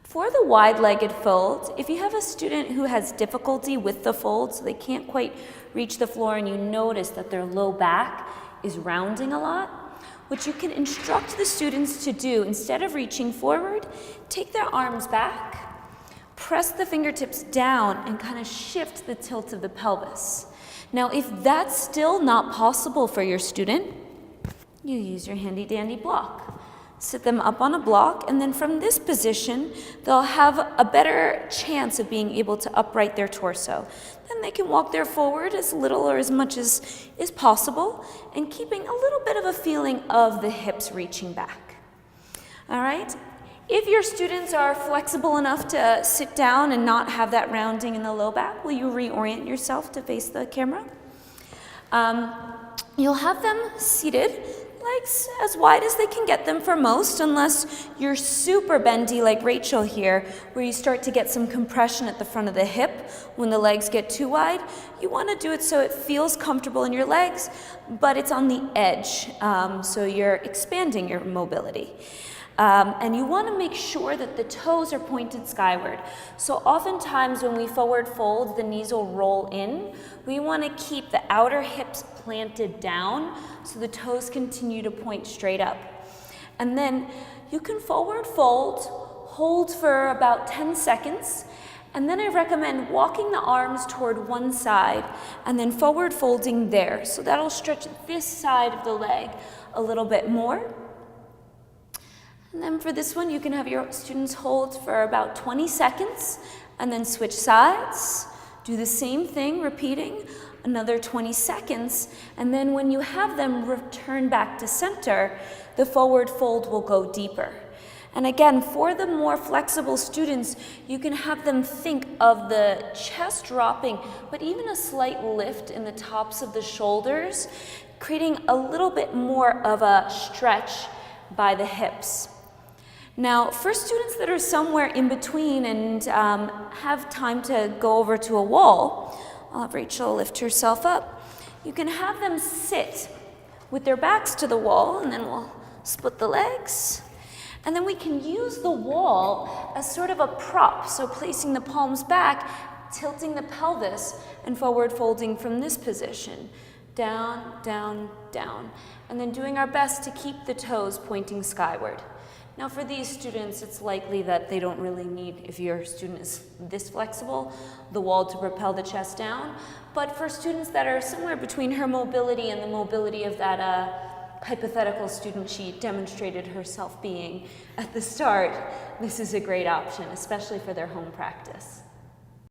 For the wide-legged fold, if you have a student who has difficulty with the fold, so they can't quite reach the floor and you notice that their low back is rounding a lot, what you can instruct the students to do, instead of reaching forward, take their arms back, press the fingertips down, and kind of shift the tilt of the pelvis. Now, if that's still not possible for your student, you use your handy-dandy block. Sit them up on a block, and then from this position, they'll have a better chance of being able to upright their torso. Then they can walk there forward as little or as much as is possible, and keeping a little bit of a feeling of the hips reaching back. All right? If your students are flexible enough to sit down and not have that rounding in the low back, will you reorient yourself to face the camera? You'll have them seated, legs as wide as they can get them for most, unless you're super bendy like Rachel here, where you start to get some compression at the front of the hip when the legs get too wide. You want to do it so it feels comfortable in your legs, but it's on the edge, so you're expanding your mobility. And you want to make sure that the toes are pointed skyward. So oftentimes when we forward fold, the knees will roll in. We want to keep the outer hips planted down so the toes continue to point straight up. And then you can forward fold, hold for about 10 seconds, and then I recommend walking the arms toward one side and then forward folding there. So that'll stretch this side of the leg a little bit more. And then for this one, you can have your students hold for about 20 seconds and then switch sides. Do the same thing, repeating another 20 seconds. And then when you have them return back to center, the forward fold will go deeper. And again, for the more flexible students, you can have them think of the chest dropping, but even a slight lift in the tops of the shoulders, creating a little bit more of a stretch by the hips. Now, for students that are somewhere in between and have time to go over to a wall, I'll have Rachel lift herself up. You can have them sit with their backs to the wall, and then we'll split the legs. And then we can use the wall as sort of a prop, so placing the palms back, tilting the pelvis, and forward folding from this position. Down, down, down. And then doing our best to keep the toes pointing skyward. Now for these students, it's likely that they don't really need, if your student is this flexible, the wall to propel the chest down. But for students that are somewhere between her mobility and the mobility of that hypothetical student she demonstrated herself being at the start, this is a great option, especially for their home practice.